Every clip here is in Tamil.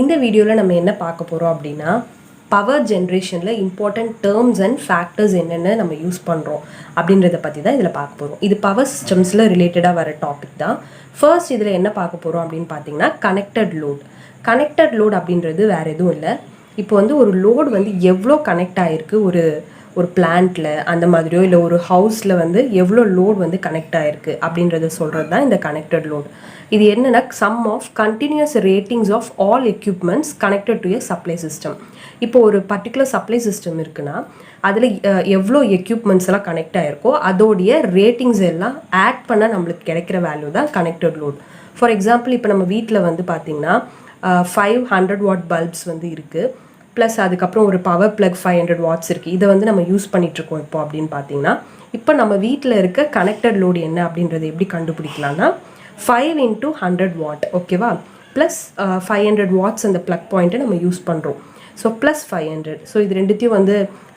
இந்த வீடியோவில் நம்ம என்ன பார்க்க போகிறோம் அப்படின்னா பவர் ஜென்ரேஷனில் இம்பார்ட்டன்ட் டேர்ம்ஸ் அண்ட் ஃபேக்டர்ஸ் என்னென்ன நம்ம யூஸ் பண்ணுறோம் அப்படின்றத பற்றி தான் இதில் பார்க்க போகிறோம். இது பவர் சிஸ்டம்ஸில் ரிலேட்டடாக வர டாபிக் தான். ஃபர்ஸ்ட் இதில் என்ன பார்க்க போகிறோம் அப்படின்னு பார்த்தீங்கன்னா கனெக்டட் லோட். கனெக்டட் லோட் அப்படின்றது வேறு எதுவும் இல்லை. இப்போ வந்து ஒரு லோடு வந்து எவ்வளோ கனெக்ட் ஆகிருக்கு ஒரு பிளான்ட்டில் அந்த மாதிரியோ இல்லை ஒரு ஹவுஸில் வந்து எவ்வளோ லோட் வந்து கனெக்ட் ஆகிருக்கு அப்படின்றத சொல்கிறது தான் இந்த கனெக்டட் லோட். இது என்னென்னா sum of continuous ratings of all equipments connected to a supply system. இப்போ ஒரு பர்டிகுலர் சப்ளை சிஸ்டம் இருக்குன்னா அதில் எவ்வளோ எக்யூப்மெண்ட்ஸ் எல்லாம் கனெக்ட் ஆகிருக்கோ அதோடைய ரேட்டிங்ஸ் எல்லாம் ஆட் பண்ண நம்மளுக்கு கிடைக்கிற வேல்யூ தான் கனெக்டட் லோட். ஃபார் எக்ஸாம்பிள் இப்போ நம்ம வீட்டில் வந்து பார்த்திங்கன்னா 500 வாட் பல்ப்ஸ் வந்து இருக்குது, ப்ளஸ் அதுக்கப்புறம் ஒரு பவர் ப்ளக் 500 வாட்ஸ் இருக்குது. இதை வந்து நம்ம யூஸ் பண்ணிகிட்ருக்கோம் இப்போ அப்படின்னு பார்த்தீங்கன்னா இப்போ நம்ம வீட்டில் இருக்க கனெக்டட் லோடு என்ன அப்படின்றத எப்படி கண்டுபிடிக்கலாம்னா 5 × 100 வாட் ஓகேவா, ப்ளஸ் 500 வாட்ஸ் அந்த ப்ளக் பாயிண்ட்டை நம்ம யூஸ் பண்ணுறோம். ஸோ ப்ளஸ் 500, ஸோ இது ரெண்டுத்தையும் வந்து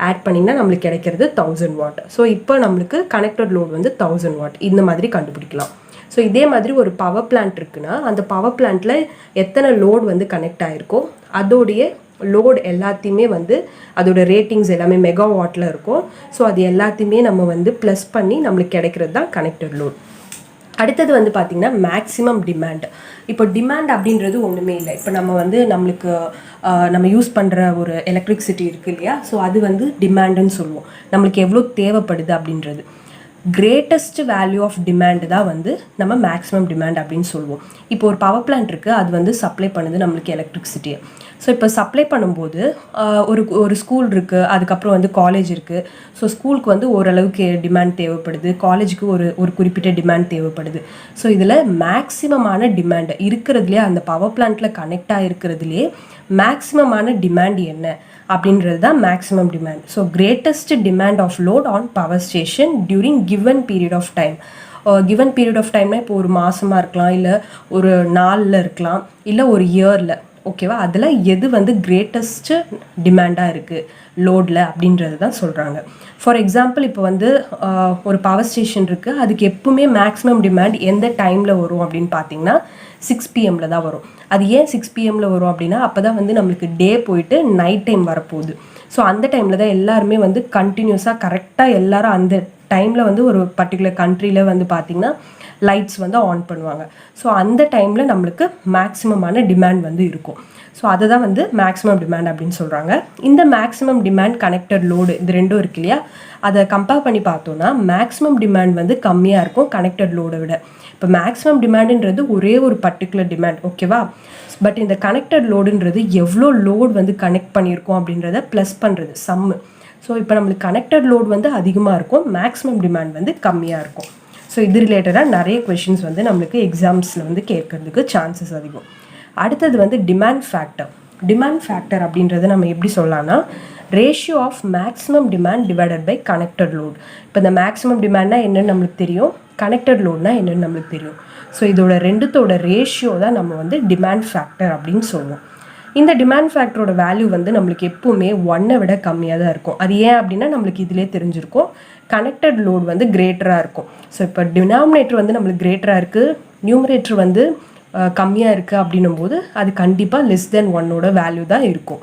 ஆட் பண்ணிங்கன்னா நம்மளுக்கு கிடைக்கிறது 1000 வாட். ஸோ இப்போ நம்மளுக்கு கனெக்டட் லோடு வந்து 1000 வாட் இந்த மாதிரி கண்டுபிடிக்கலாம். ஸோ இதே மாதிரி ஒரு பவர் பிளான்ட் இருக்குன்னா அந்த பவர் பிளான்ட்டில் எத்தனை லோடு வந்து கனெக்ட் ஆகிருக்கோ அதோடைய லோடு எல்லாத்தையுமே வந்து அதோட ரேட்டிங்ஸ் எல்லாமே மெகா வாட்டில் இருக்கும். ஸோ அது எல்லாத்தையுமே நம்ம வந்து ப்ளஸ் பண்ணி நம்மளுக்கு கிடைக்கிறது தான் கனெக்டட் லோட். அடுத்தது வந்து பார்த்திங்கன்னா மேக்ஸிமம் டிமாண்ட். இப்போ டிமாண்ட் அப்படின்றது ஒன்றுமே இல்லை. இப்போ நம்ம வந்து நம்மளுக்கு நம்ம யூஸ் பண்ணுற ஒரு எலக்ட்ரிசிட்டி இருக்குது இல்லையா, ஸோ அது வந்து டிமாண்டுன்னு சொல்லுவோம். நம்மளுக்கு எவ்வளோ தேவைப்படுது அப்படின்றது. கிரேட்டஸ்ட் வேல்யூ ஆஃப் டிமாண்டு தான் வந்து நம்ம மேக்ஸிமம் டிமாண்ட் அப்படின்னு சொல்லுவோம். இப்போ ஒரு பவர் பிளான்ட் இருக்குது, அது வந்து சப்ளை பண்ணுது நம்மளுக்கு எலக்ட்ரிசிட்டியை. ஸோ இப்போ சப்ளை பண்ணும்போது ஒரு ஸ்கூல் இருக்குது, அதுக்கப்புறம் வந்து காலேஜ் இருக்குது. ஸோ ஸ்கூலுக்கு வந்து ஓரளவுக்கு டிமாண்ட் தேவைப்படுது, காலேஜுக்கு ஒரு குறிப்பிட்ட டிமாண்ட் தேவைப்படுது. ஸோ இதில் மேக்ஸிமமான டிமாண்ட் இருக்கிறதுலே அந்த பவர் பிளான்ட்டில் கனெக்ட் ஆகிருக்கிறதுலே மேக்ஸிமமான டிமாண்ட் என்ன அப்படின்றது தான் maximum demand. So greatest demand of load on power station during given period of time. Given period of டைம்னா இப்போ ஒரு மாதமாக இருக்கலாம், இல்லை ஒரு நாளில் இருக்கலாம், இல்லை ஒரு இயரில் ஓகேவா. அதில் எது வந்து கிரேட்டஸ்ட்டு டிமாண்டாக இருக்குது லோடில் அப்படின்றது தான் சொல்கிறாங்க. ஃபார் எக்ஸாம்பிள் இப்போ வந்து ஒரு பவர் ஸ்டேஷன் இருக்குது, அதுக்கு எப்பவுமே மேக்ஸிமம் டிமாண்ட் எந்த டைமில் வரும் அப்படின்னு பார்த்தீங்கன்னா 6 PM தான் வரும். அது ஏன் 6 PM வரும் அப்படின்னா அப்போ தான் வந்து நம்மளுக்கு டே போயிட்டு நைட் டைம் வரப்போகுது. ஸோ அந்த டைமில் தான் எல்லாருமே வந்து கண்டினியூஸாக கரெக்டாக எல்லாரும் அந்த டைமில் வந்து ஒரு பர்டிகுலர் கண்ட்ரியில் வந்து பார்த்திங்கன்னா லைட்ஸ் வந்து ஆன் பண்ணுவாங்க. ஸோ அந்த டைமில் நம்மளுக்கு மேக்ஸிமமான டிமாண்ட் வந்து இருக்கும். ஸோ அதை தான் வந்து மேக்ஸிமம் டிமாண்ட் அப்படின்னு சொல்கிறாங்க. இந்த மேக்ஸிமம் டிமாண்ட் கனெக்டட் லோடு இது ரெண்டும் இருக்கு இல்லையா, அதை கம்பேர் பண்ணி பார்த்தோன்னா மேக்ஸிமம் டிமாண்ட் வந்து கம்மியாக இருக்கும் கனெக்டட் லோடை விட. இப்போ மேக்ஸிமம் டிமாண்டுன்றது ஒரே ஒரு பர்டிகுலர் டிமாண்ட் ஓகேவா, பட் இந்த கனெக்டட் லோடுன்றது எவ்வளோ லோடு வந்து கனெக்ட் பண்ணியிருக்கோம் அப்படின்றத ப்ளஸ் பண்ணுறது சம்மு. ஸோ இப்போ நம்மளுக்கு கனெக்டட் லோடு வந்து அதிகமாக இருக்கும், மேக்ஸிமம் டிமாண்ட் வந்து கம்மியாக இருக்கும். ஸோ இது ரிலேட்டடாக நிறைய கொஷின்ஸ் வந்து நம்மளுக்கு எக்ஸாம்ஸில் வந்து கேட்கறதுக்கு சான்சஸ் அதிகம். அடுத்தது வந்து டிமாண்ட் ஃபேக்டர். டிமாண்ட் ஃபேக்டர் அப்படின்றத நம்ம எப்படி சொல்லலாம்னா ratio of maximum demand divided by connected load. இப்போ இந்த மேக்ஸிமம் டிமாண்ட்னா என்னென்னு நம்மளுக்கு தெரியும், கனெக்டட் லோட்னா என்னென்னு நம்மளுக்கு தெரியும். ஸோ இதோட ரெண்டுத்தோட ரேஷியோ தான் நம்ம வந்து டிமாண்ட் ஃபேக்டர் அப்படின்னு சொல்லுவோம். இந்த டிமாண்ட் ஃபேக்டரோட வேல்யூ வந்து நம்மளுக்கு எப்பவுமே 1 விட கம்மியாக தான் இருக்கும். அது ஏன் அப்படின்னா நம்மளுக்கு இதிலே தெரிஞ்சிருக்கும் கனெக்டட் லோட் வந்து கிரேட்டராக இருக்கும். ஸோ இப்போ டினாமினேட்டர் வந்து நம்மளுக்கு கிரேட்டராக இருக்குது, நியூமரேட்டர் வந்து கம்மியாக இருக்குது அப்படின்னும் போது அது கண்டிப்பாக லெஸ் தென் 1 வேல்யூ தான் இருக்கும்.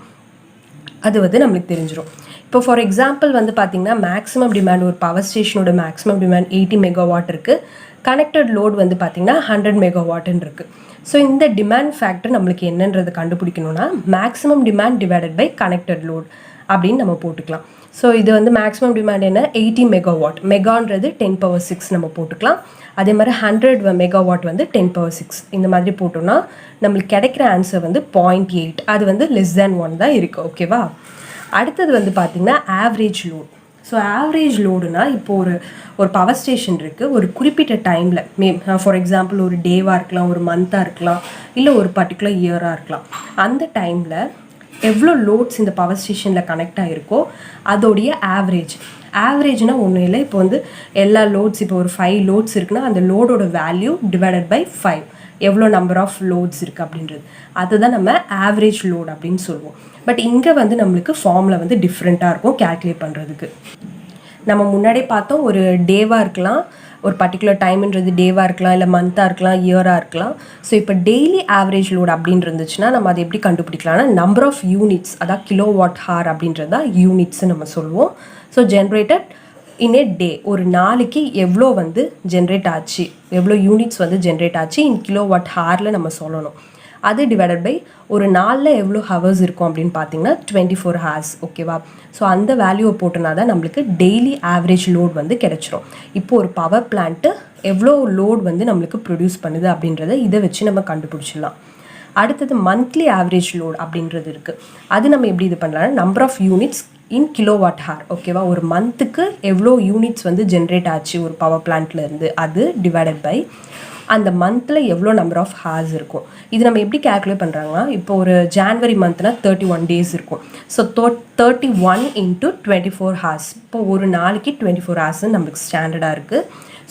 அது வந்து நம்மளுக்கு தெரிஞ்சிடும். இப்போ ஃபார் எக்ஸாம்பிள் வந்து பார்த்திங்கன்னா மேக்ஸிமம் டிமாண்ட் ஒரு பவர் ஸ்டேஷனோட மேக்ஸிமம் டிமாண்ட் 80 மெகாவாட் இருக்குது, கனெக்டட் லோட் வந்து பார்த்திங்கன்னா 100 மெகாவாட்னு இருக்குது. ஸோ இந்த டிமாண்ட் ஃபேக்டர் நம்மளுக்கு என்னன்றதை கண்டுபிடிக்கணும்னா maximum demand divided by connected load அப்படின்னு நம்ம போட்டுக்கலாம். ஸோ இது வந்து மேக்ஸிமம் டிமாண்ட் என்ன 80 மெகாவாட், மெகான்றது 10⁶ நம்ம போட்டுக்கலாம். அதே மாதிரி 100 மெகாவாட் வந்து 10⁶. இந்த மாதிரி போட்டோம்னா நம்மளுக்கு கிடைக்கிற ஆன்சர் வந்து 0.8. அது வந்து லெஸ் தேன் 1 தான் இருக்குது ஓகேவா. அடுத்தது வந்து பார்த்திங்கன்னா ஆவரேஜ் லோட். ஸோ ஆவரேஜ் லோடுனா இப்போ ஒரு பவர் ஸ்டேஷன் இருக்குது, ஒரு குறிப்பிட்ட டைமில் ஃபார் எக்ஸாம்பிள் ஒரு டேவாக இருக்கலாம், ஒரு மந்த்தாக இருக்கலாம், இல்லை ஒரு பர்டிகுலர் இயராக இருக்கலாம். அந்த டைமில் எவ்வளோ லோட்ஸ் இந்த பவர் ஸ்டேஷனில் கனெக்ட் ஆகிருக்கோ அதோடைய ஆவரேஜ்னால் ஒன்றும் இல்லை. இப்போ வந்து எல்லா லோட்ஸ் இப்போ ஒரு 5 லோட்ஸ் இருக்குன்னா அந்த லோடோட வேல்யூ டிவைடட் பை 5 எவ்வளோ நம்பர் ஆஃப் லோட்ஸ் இருக்குது அப்படின்றது அதுதான் நம்ம ஆவரேஜ் லோட் அப்படின்னு சொல்லுவோம். பட் இங்கே வந்து நம்மளுக்கு ஃபார்முலா வந்து டிஃப்ரெண்ட்டாக இருக்கும் கேல்குலேட் பண்ணுறதுக்கு. நம்ம முன்னாடியே பார்த்தோம் ஒரு டேவாக இருக்கலாம், ஒரு பர்டிகுலர் டைம்ன்றது டேவாக இருக்கலாம், இல்லை மந்த்தாக இருக்கலாம், இயராக இருக்கலாம். ஸோ இப்போ டெய்லி ஆவரேஜ் லோட் அப்படின்னு இருந்துச்சுன்னா நம்ம அதை எப்படி கண்டுபிடிக்கலாம்னா நம்பர் ஆஃப் யூனிட்ஸ், அதாவது கிலோ வாட் ஹார் அப்படின்றது தான் யூனிட்ஸ்ன்னு நம்ம சொல்லுவோம். ஸோ ஜென்ரேட்டட் இன் ஏ டே, ஒரு நாளைக்கு எவ்வளோ வந்து ஜென்ரேட் ஆச்சு, எவ்வளோ யூனிட்ஸ் வந்து ஜென்ரேட் ஆச்சு இன் கிலோ வாட் ஹாரில் நம்ம சொல்லணும். அது டிவைடட் பை ஒரு நாளில் எவ்வளோ ஹவர்ஸ் இருக்கும் அப்படின்னு பார்த்தீங்கன்னா 24 hours. ஓகேவா? ஸோ அந்த வேல்யூவை போட்டோன்னா தான் நம்மளுக்கு டெய்லி ஆவரேஜ் லோட் வந்து கிடைச்சிரும். இப்போ ஒரு பவர் பிளான்ட்டு எவ்வளோ லோட் வந்து நம்மளுக்கு ப்ரொடியூஸ் பண்ணுது அப்படின்றத இதை வச்சு நம்ம கண்டுபிடிச்சிடலாம். அடுத்தது மந்த்லி ஆவரேஜ் லோட் அப்படின்றது இருக்குது. அது நம்ம எப்படி இது பண்ணலாம்னா number of units in kilowatt hour. ஓகேவா? ஒரு மந்த்துக்கு எவ்வளோ யூனிட்ஸ் வந்து ஜென்ரேட் ஆச்சு ஒரு பவர் பிளான்ட்லேருந்து, அது டிவைடட் பை அந்த மந்தில் எவ்வளோ நம்பர் ஆஃப் ஹார்ஸ் இருக்கும். இது நம்ம எப்படி கேல்குலேட் பண்ணுறாங்கன்னா, இப்போ ஒரு ஜான்வரி மந்த்னா 31 days இருக்கும். So 31 into 24 hours. இப்போ ஒரு நாளைக்கு 24 hours நம்மளுக்கு ஸ்டாண்டர்டாக இருக்குது.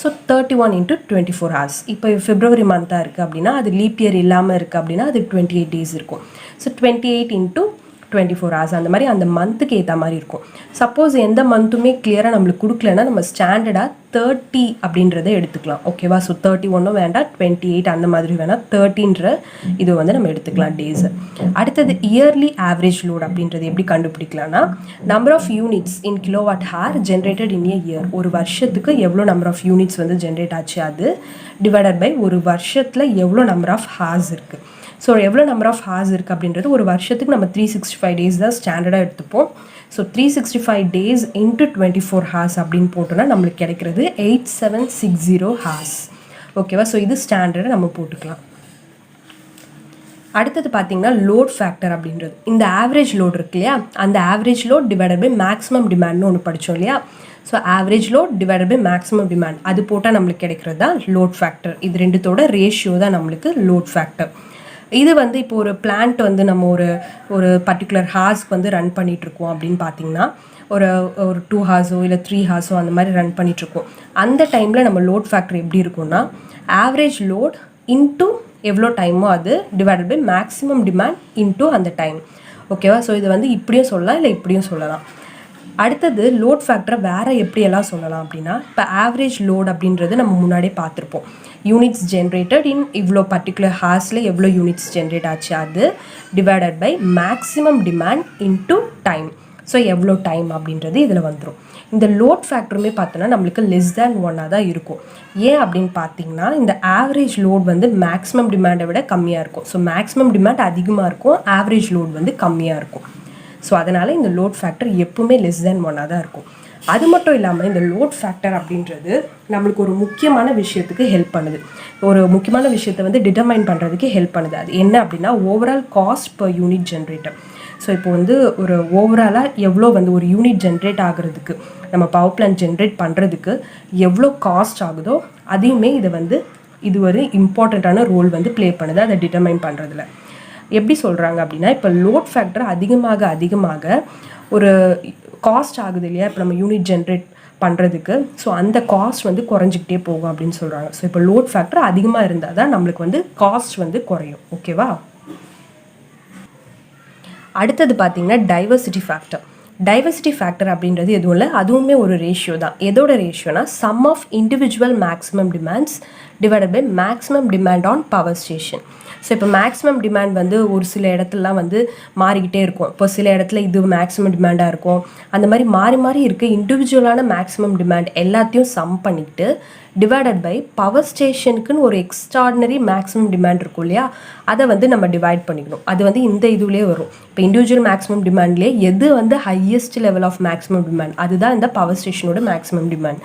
So 31 into 24 hours. இப்போ பிப்ரவரி மந்த்தாக இருக்குது அப்படின்னா அது லீப் இயர் இல்லாமல் இருக்குது அப்படின்னா அது 28 days இருக்கும். ஸோ 28 into 24 hours அந்த மாதிரி அந்த மந்த்துக்கு ஏற்ற மாதிரி இருக்கும். சப்போஸ் எந்த மந்த்துமே கிளியராக நம்மளுக்கு கொடுக்கலன்னா நம்ம ஸ்டாண்டர்டாக 30 அப்படின்றத எடுத்துக்கலாம். ஓகேவா? ஸோ 31 வேண்டாம், 28 அந்த மாதிரி வேணால் 30ன்ற இது வந்து நம்ம எடுத்துக்கலாம் டேஸு. அடுத்தது இயர்லி ஆவரேஜ் லோட் அப்படின்றது எப்படி கண்டுபிடிக்கலாம்னா number of units in kilowatt hour generated in a year. ஒரு வருஷத்துக்கு எவ்வளோ நம்பர் ஆஃப் யூனிட்ஸ் வந்து ஜென்ரேட் ஆச்சு அது டிவைடட் பை ஒரு வருஷத்தில் எவ்வளோ நம்பர் ஆஃப் ஹார்ஸ் இருக்குது. ஸோ எவ்வளோ நம்பர் ஆஃப் ஹார்ஸ் இருக்குது அப்படின்றது ஒரு வருஷத்துக்கு நம்ம 365 days தான் ஸ்டாண்டர்டாக எடுத்துப்போம். ஸோ 365 days into 24 hours அப்படின்னு போட்டோன்னா நம்மளுக்கு கிடைக்கிறது 8760 hours. ஓகேவா? ஸோ இது ஸ்டாண்டர்டை நம்ம போட்டுக்கலாம். அடுத்தது பார்த்தீங்கன்னா லோட் ஃபேக்டர் அப்படின்றது. இந்த ஆவரேஜ் லோட் இருக்கு இல்லையா, அந்த average load divided by maximum டிமாண்ட்னு ஒன்று படித்தோம் இல்லையா. So average load divided by maximum demand அது போட்டால் நம்மளுக்கு கிடைக்கிறது தான் லோட் ஃபேக்டர். இது ரெண்டுத்தோட ரேஷியோ தான் நம்மளுக்கு லோட் ஃபேக்டர். இது வந்து இப்போ ஒரு பிளான்ட் வந்து நம்ம ஒரு பர்டிகுலர் ஹார்ஸ்க்கு வந்து ரன் பண்ணிகிட்ருக்கோம் அப்படின்னு பார்த்தீங்கன்னா ஒரு 2 hours இல்லை 3 hours அந்த மாதிரி ரன் பண்ணிகிட்ருக்கோம். அந்த டைமில் நம்ம லோட் ஃபேக்டர் எப்படி இருக்கும்னா ஆவரேஜ் லோட் இன்ட்டு எவ்வளோ டைமோ அது divided by maximum demand into அந்த டைம். ஓகேவா? ஸோ இது வந்து இப்படியும் சொல்லலாம், இல்லை இப்படியும் சொல்லலாம். அடுத்தது லோட் ஃபேக்டரை வேறு எப்படியெல்லாம் சொல்லலாம் அப்படின்னா, இப்போ ஆவரேஜ் லோட் அப்படின்றது நம்ம முன்னாடியே பார்த்துருப்போம். யூனிட்ஸ் ஜென்ரேட்டட் இன் இவ்வளோ பர்டிகுலர் ஹார்ஸில் எவ்வளோ யூனிட்ஸ் ஜென்ரேட் ஆச்சு அது divided by maximum demand into time. So எவ்வளோ டைம் அப்படின்றது இதில் வந்துடும். இந்த லோட் ஃபேக்டருமே பார்த்தோன்னா நம்மளுக்கு லெஸ் தேன் 1 தான் இருக்கும். ஏன் அப்படின்னு பார்த்தீங்கன்னா இந்த ஆவரேஜ் லோட் வந்து மேக்ஸிமம் டிமாண்டை விட கம்மியாக இருக்கும். ஸோ மேக்ஸிமம் டிமாண்ட் அதிகமாக இருக்கும், ஆவரேஜ் லோட் வந்து கம்மியாக இருக்கும். ஸோ அதனால் இந்த லோட் ஃபேக்டர் எப்பவுமே லெஸ் தேன் 1 தான் இருக்கும். அது மட்டும் இல்லாமல் இந்த லோட் ஃபேக்டர் அப்படின்றது நம்மளுக்கு ஒரு முக்கியமான விஷயத்துக்கு ஹெல்ப் பண்ணுது. ஒரு முக்கியமான விஷயத்தை வந்து டிட்டர்மைன் பண்ணுறதுக்கு ஹெல்ப் பண்ணுது. அது என்ன அப்படின்னா overall cost per unit generator. So இப்போ வந்து ஒரு ஓவராலாக எவ்வளோ வந்து ஒரு யூனிட் ஜென்ரேட் ஆகிறதுக்கு நம்ம பவர் பிளான்ட் ஜென்ரேட் பண்ணுறதுக்கு எவ்வளோ காஸ்ட் ஆகுதோ அதையுமே இது ஒரு இம்பார்ட்டண்ட்டான ரோல் வந்து ப்ளே பண்ணுது அதை டிட்டர்மைன் பண்ணுறதுல. எப்படி சொல்கிறாங்க அப்படின்னா இப்போ லோட் ஃபேக்டர் அதிகமாக ஒரு காஸ்ட் ஆகுது இல்லையா, இப்போ நம்ம யூனிட் ஜென்ரேட் பண்ணுறதுக்கு. ஸோ அந்த காஸ்ட் வந்து குறைஞ்சிக்கிட்டே போகும் அப்படின்னு சொல்கிறாங்க. ஸோ இப்போ லோட் ஃபேக்டர் அதிகமாக இருந்தால் தான் நம்மளுக்கு வந்து காஸ்ட் வந்து குறையும். ஓகேவா? அடுத்தது பார்த்தீங்கன்னா டைவர்சிட்டி ஃபேக்டர். டைவர்சிட்டி ஃபேக்டர் அப்படின்றது எதுவும் இல்லை, அதுவுமே ஒரு ரேஷியோ தான். எதோட ரேஷியோனா sum of individual maximum demands divided by maximum demand on power station. So இப்போ மேக்ஸிமம் டிமாண்ட் வந்து ஒரு சில இடத்துலலாம் வந்து மாறிக்கிட்டே இருக்கும். இப்போ சில இடத்துல இது மேக்ஸிமம் டிமாண்டாக இருக்கும். அந்த மாதிரி மாறி இருக்க இண்டிவிஜுவலான மேக்ஸிமம் டிமாண்ட் எல்லாத்தையும் சம் பண்ணிக்கிட்டு டிவைடட் பை பவர் ஸ்டேஷனுக்குன்னு ஒரு எக்ஸ்ட்ராடினரி மேக்ஸிமம் டிமாண்ட் இருக்கும் இல்லையா, அதை வந்து நம்ம டிவைட் பண்ணிக்கணும். அது வந்து இந்த இதுலேயே வரும். இப்போ இண்டிவிஜுவல் மேக்ஸிமம் டிமாண்ட்லேயே எது வந்து highest level of maximum demand அதுதான் இந்த பவர் ஸ்டேஷனோட மேக்ஸிமம் டிமாண்ட்.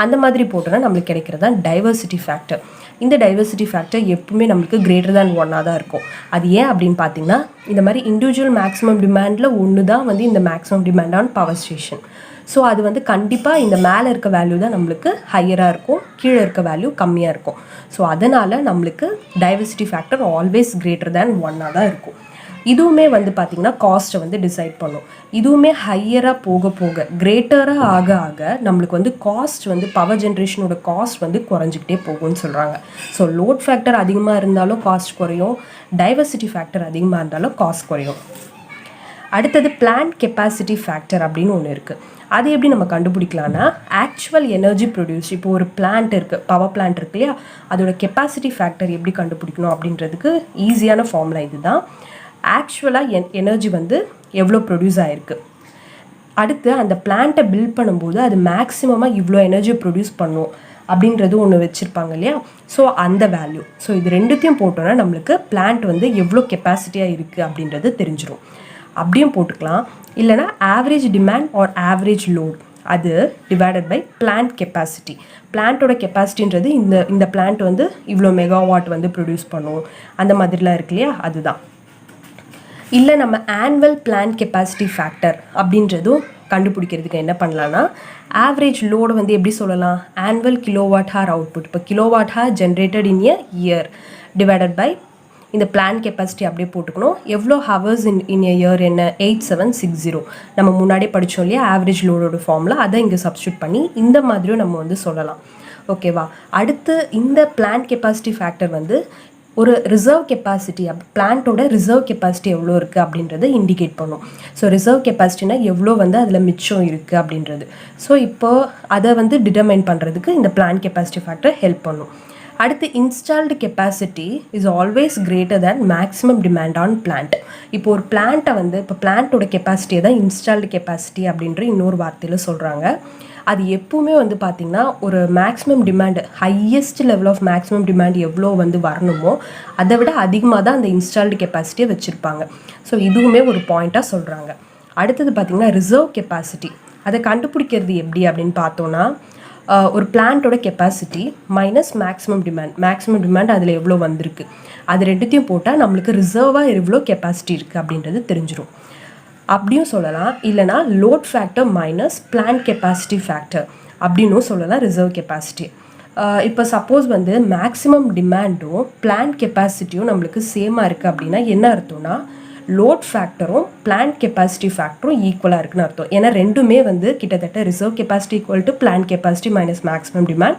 அந்த மாதிரி போட்டோன்னா நம்மளுக்கு கிடைக்கிறது தான் டைவர்சிட்டி ஃபேக்டர். இந்த டைவர்சிட்டி ஃபேக்டர் எப்பவுமே நம்மளுக்கு கிரேட்டர் தேன் 1 தான் இருக்கும். அது ஏன் அப்படின்னு பார்த்தீங்கன்னா இந்த மாதிரி இண்டிவிஜுவல் மேக்ஸிமம் டிமாண்டில் ஒன்று தான் வந்து இந்த maximum demand on power station. So அது வந்து கண்டிப்பாக இந்த மேலே இருக்க வேல்யூ தான் நம்மளுக்கு ஹையராக இருக்கும், கீழே இருக்க வேல்யூ கம்மியாக இருக்கும். ஸோ அதனால் நம்மளுக்கு diversity factor always greater than 1 தான் இருக்கும். இதுவுமே வந்து பார்த்திங்கன்னா காஸ்ட்டை வந்து டிசைட் பண்ணும். இதுவுமே ஹையராக போக கிரேட்டராக ஆக நம்மளுக்கு வந்து காஸ்ட் வந்து பவர் ஜென்ரேஷனோட காஸ்ட் வந்து குறைஞ்சிக்கிட்டே போகும்னு சொல்கிறாங்க. ஸோ லோட் ஃபேக்டர் அதிகமாக இருந்தாலும் காஸ்ட் குறையும், டைவர்சிட்டி ஃபேக்டர் அதிகமாக இருந்தாலும் காஸ்ட் குறையும். அடுத்தது பிளான்ட் கெப்பாசிட்டி ஃபேக்டர் அப்படின்னு ஒன்று இருக்குது. அது எப்படி நம்ம கண்டுபிடிக்கலாம்னா ஆக்சுவல் எனர்ஜி ப்ரொடியூஸ், இப்போ ஒரு பிளான்ட் இருக்குது, பவர் பிளான்ட் இருக்கு இல்லையா, அதோட கெப்பாசிட்டி ஃபேக்டர் எப்படி கண்டுபிடிக்கணும் அப்படின்றதுக்கு ஈஸியான ஃபார்முலா இது தான். ஆக்சுவலாக எனர்ஜி வந்து எவ்வளோ ப்ரொடியூஸ் ஆகிருக்கு, அடுத்து அந்த பிளான்ட்டை பில்ட் பண்ணும்போது அது மேக்ஸிமமாக இவ்வளோ எனர்ஜி ப்ரொடியூஸ் பண்ணும் அப்படின்றது ஒன்று வச்சுருப்பாங்க இல்லையா. ஸோ அந்த வேல்யூ, ஸோ இது ரெண்டுத்தையும் போட்டோன்னா நம்மளுக்கு பிளான்ட் வந்து எவ்வளோ கெப்பாசிட்டியாக இருக்குது அப்படின்றது தெரிஞ்சிடும். அப்படியும் போட்டுக்கலாம். இல்லைனா average demand or average load அது டிவைடட் பை பிளான்ட் கெப்பாசிட்டி. பிளான்ட்டோட கெப்பாசிட்டின்றது இந்த பிளான்ட் வந்து இவ்வளோ மெகாவாட் வந்து ப்ரொடியூஸ் பண்ணும் அந்த மாதிரிலாம் இருக்கு இல்லையா, அதுதான். இல்லை நம்ம ஆனுவல் பிளான்ட் கெப்பாசிட்டி ஃபேக்டர் அப்படின்றதும் கண்டுபிடிக்கிறதுக்கு என்ன பண்ணலான்னா ஆவரேஜ் லோடு வந்து எப்படி சொல்லலாம், ஆனுவல் கிலோவாட் ஹார் அவுட்புட், இப்போ kilowatt hour generated in a year divided by இந்த பிளான் கெப்பாசிட்டி அப்படியே போட்டுக்கணும். எவ்வளோ ஹவர்ஸ் இன் எ இயர் என்ன 8760 நம்ம முன்னாடியே படித்தோம் இல்லையா ஆவரேஜ் லோடோட ஃபார்மில், அதை இங்கே சப்ஸ்டியூட் பண்ணி இந்த மாதிரியும் நம்ம வந்து சொல்லலாம். ஓகேவா. அடுத்து இந்த பிளான் கெப்பாசிட்டி ஃபேக்டர் வந்து ஒரு ரிசர்வ் கெப்பாசிட்டி, பிளான்ட்டோட ரிசர்வ் கெப்பாசிட்டி எவ்வளோ இருக்குது அப்படின்றத இண்டிகேட் பண்ணும். ஸோ ரிசர்வ் கெப்பாசிட்டினா எவ்வளோ வந்து அதில் மிச்சம் இருக்குது அப்படின்றது. ஸோ இப்போ அதை வந்து டிட்டர்மைன் பண்ணுறதுக்கு இந்த பிளான் கெப்பாசிட்டி ஃபேக்டர் ஹெல்ப் பண்ணும். அடுத்து installed capacity is always greater than maximum demand on plant. இப்போ ஒரு பிளான்ட்டை வந்து இப்போ பிளான்ட்டோட கெப்பாசிட்டியை தான் இன்ஸ்டால்டு கெப்பாசிட்டி அப்படின்ற இன்னொரு வார்த்தையில் சொல்கிறாங்க. அது எப்பவுமே வந்து பார்த்திங்கன்னா ஒரு maximum demand, highest level of maximum demand எவ்வளோ வந்து வரணுமோ அதை விட அதிகமாக தான் அந்த இன்ஸ்டால்டு கெப்பாசிட்டியை வச்சுருப்பாங்க. ஸோ இதுவுமே ஒரு பாயிண்ட்டாக சொல்கிறாங்க. அடுத்தது பார்த்திங்கன்னா ரிசர்வ் கெப்பாசிட்டி, அதை கண்டுபிடிக்கிறது எப்படி அப்படின்னு பார்த்தோன்னா ஒரு பிளான்ட்டோட கெப்பாசிட்டி மைனஸ் மேக்ஸிமம் டிமாண்ட் அதில் எவ்வளோ வந்திருக்கு அது ரெண்டுத்தையும் போட்டால் நம்மளுக்கு ரிசர்வாக எவ்வளோ கெப்பாசிட்டி இருக்குது அப்படின்றது தெரிஞ்சிடும். அப்படியும் சொல்லலாம். இல்லைனா load factor minus plant capacity factor அப்படின்னும் சொல்லலாம் ரிசர்வ் கெப்பாசிட்டி. இப்போ சப்போஸ் வந்து மேக்ஸிமம் டிமாண்டும் பிளான்ட் கெப்பாசிட்டியும் நம்மளுக்கு சேமாக இருக்குது அப்படின்னா என்ன அர்த்தம்னா லோட் ஃபேக்டரும் பிளான்ட் கெப்பாசிட்டி ஃபேக்டரும் ஈக்குவலாக இருக்குன்னு அர்த்தம். ஏன்னா ரெண்டுமே வந்து கிட்டத்தட்ட reserve capacity equal to plant capacity minus maximum demand,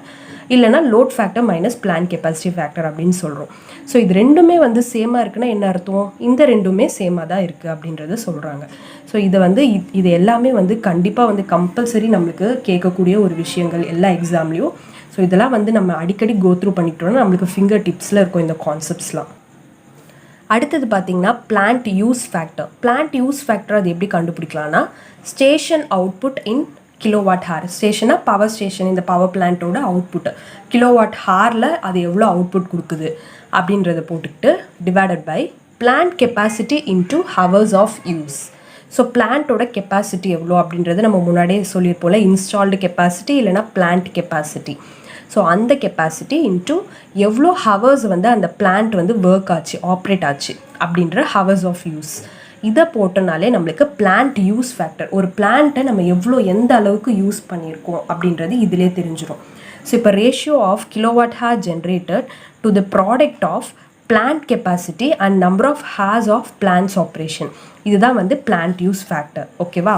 இல்லைனா load factor minus plant capacity factor அப்படின்னு சொல்கிறோம். ஸோ இது ரெண்டுமே வந்து சேமாக இருக்குன்னா என்ன அர்த்தம், இந்த ரெண்டுமே சேமாக தான் இருக்குது அப்படின்றத சொல்கிறாங்க. ஸோ இதை வந்து இது எல்லாமே வந்து கண்டிப்பாக வந்து கம்பல்சரி நம்மளுக்கு கேட்கக்கூடிய ஒரு விஷயங்கள் எல்லா எக்ஸாம்லேயும். ஸோ இதெல்லாம் வந்து நம்ம அடிக்கடி கோத்ரூ பண்ணிக்கிட்டோம்னா நம்மளுக்கு ஃபிங்கர் டிப்ஸில் இருக்கும் இந்த கான்செப்ட்ஸ்லாம். அடுத்தது பார்த்திங்கன்னா plant use factor. Plant use factor அது எப்படி கண்டுபிடிக்கலாம்னா station output in kilowatt hour. ஸ்டேஷனாக பவர் ஸ்டேஷன், இந்த பவர் பிளான்ட்டோட அவுட்புட் கிலோவாட் ஹாரில் அது எவ்வளோ அவுட்புட் கொடுக்குது அப்படின்றத போட்டுக்கிட்டு divided by plant capacity into hours of use. So பிளான்ட்டோட கெப்பாசிட்டி எவ்வளோ அப்படின்றது நம்ம முன்னாடியே சொல்லியிருப்போம்ல, இன்ஸ்டால்டு கெப்பாசிட்டி இல்லைனா பிளான்ட் கெப்பாசிட்டி. ஸோ அந்த கெப்பாசிட்டி இன்ட்டு எவ்வளோ ஹவர்ஸ் வந்து அந்த பிளான்ட் வந்து ஒர்க் ஆச்சு, ஆப்ரேட் ஆச்சு அப்படின்ற ஹவர்ஸ் ஆஃப் யூஸ். இதை போட்டனாலே நம்மளுக்கு பிளான்ட் யூஸ் ஃபேக்டர், ஒரு பிளான்ட்டை நம்ம எந்த அளவுக்கு யூஸ் பண்ணியிருக்கோம் அப்படின்றது இதிலே தெரிஞ்சிடும். ஸோ இப்போ ratio of kilowatt hour generated to the product of plant capacity and number of hours of plants operation, இதுதான் வந்து பிளான்ட் யூஸ் ஃபேக்டர். ஓகேவா.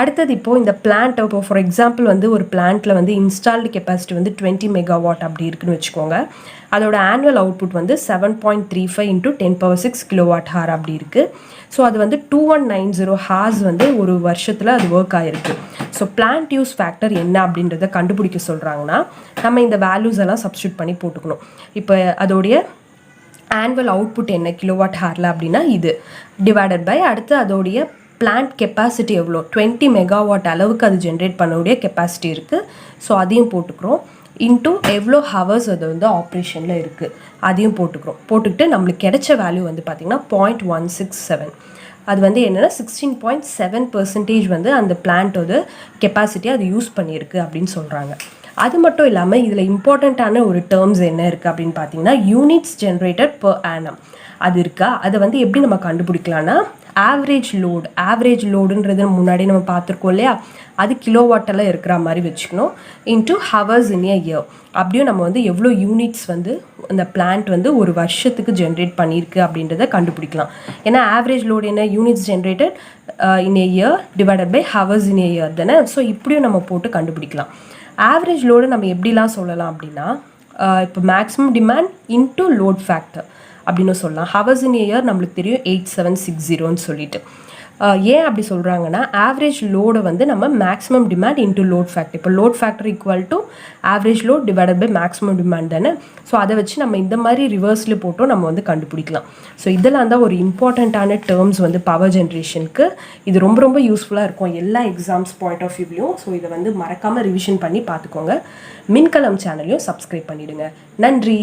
அடுத்தது இப்போது இந்த பிளான்ட்டை இப்போ ஃபார் எக்ஸாம்பிள் வந்து ஒரு பிளான்ட்டில் வந்து இன்ஸ்டால்டு கெப்பாசிட்டி வந்து 20 மெகாவாட் அப்படி இருக்குன்னு வச்சுக்கோங்க. அதோட ஆனுவல் அவுட்புட் வந்து 7.35 × 10⁶ கிலோவாட் ஹார் அப்படி இருக்குது. ஸோ அது வந்து 2190 ஹார்ஸ் வந்து ஒரு வருஷத்தில் அது ஒர்க் ஆகிருக்கு. ஸோ பிளான்ட் யூஸ் ஃபேக்டர் என்ன அப்படின்றத கண்டுபிடிக்க சொல்கிறாங்கன்னா நம்ம இந்த வேல்யூஸ் எல்லாம் சப்ஸ்டியூட் பண்ணி போட்டுக்கணும். இப்போ அதோடைய ஆனுவல் அவுட்புட் என்ன கிலோவாட் ஹாரில் அப்படின்னா இது டிவைடட் பை அடுத்து அதோடைய பிளான்ட் கெப்பாசிட்டி எவ்வளோ 20 மெகாவாட் அளவுக்கு அது ஜென்ரேட் பண்ணக்கூடிய கெப்பாசிட்டி இருக்குது. ஸோ அதையும் போட்டுக்கிறோம். இன்ட்டு எவ்வளோ ஹவர்ஸ் அது வந்து ஆப்ரேஷனில் இருக்குது அதையும் போட்டுக்கிட்டு நம்மளுக்கு கிடைச்ச வேல்யூ வந்து பார்த்திங்கன்னா 0.167. அது வந்து என்னென்னா 16.7% வந்து அந்த பிளான்ட்டோட கெப்பாசிட்டியை அது யூஸ் பண்ணியிருக்கு அப்படின்னு சொல்கிறாங்க. அது மட்டும் இல்லாமல் இதில் இம்பார்ட்டண்ட்டான ஒரு டேர்ம்ஸ் என்ன இருக்குது அப்படின்னு பார்த்தீங்கன்னா யூனிட்ஸ் ஜென்ரேட்டட் பெர் ஆனம் அது இருக்கா. அதை வந்து எப்படி நம்ம கண்டுபிடிக்கலான்னா ஆவரேஜ் லோடுன்றது முன்னாடி நம்ம பார்த்துருக்கோம் இல்லையா, அது கிலோவாட்டெல்லாம் இருக்கிற மாதிரி வச்சுக்கணும். Into hours in a year அப்படியும் நம்ம வந்து எவ்வளோ யூனிட்ஸ் வந்து அந்த பிளான்ட் வந்து ஒரு வருஷத்துக்கு ஜென்ரேட் பண்ணியிருக்கு அப்படின்றத கண்டுபிடிக்கலாம். ஏன்னா ஆவரேஜ் லோடு என்ன units generated in a year divided by hours in a year தானே. ஸோ இப்படியும் நம்ம போட்டு கண்டுபிடிக்கலாம். ஆவரேஜ் லோடு நம்ம எப்படிலாம் சொல்லலாம் அப்படின்னா இப்போ maximum demand into load factor அப்படின்னு சொல்லலாம். ஹவர்ஸ் இன் இயர் நம்மளுக்கு தெரியும் 8760 சொல்லிட்டு. ஏன் அப்படி சொல்கிறாங்கன்னா ஆவரேஜ் லோடை வந்து நம்ம maximum demand into load factor, இப்போ load factor equal to average load divided by maximum demand தானே. ஸோ அதை வச்சு நம்ம இந்த மாதிரி ரிவர்ஸில் போட்டோம் நம்ம வந்து கண்டுபிடிக்கலாம். ஸோ இதெல்லாம் தான் ஒரு இம்பார்ட்டண்ட்டான டேர்ம்ஸ் வந்து பவர் ஜென்ரேஷனுக்கு. இது ரொம்ப ரொம்ப யூஸ்ஃபுல்லாக இருக்கும் எல்லா எக்ஸாம்ஸ் பாயிண்ட் ஆஃப் வியூலையும். ஸோ இதை வந்து மறக்காமல் ரிவிஷன் பண்ணி பார்த்துக்கோங்க. மின்கலம் சேனலையும் சப்ஸ்கிரைப் பண்ணிவிடுங்க. நன்றி.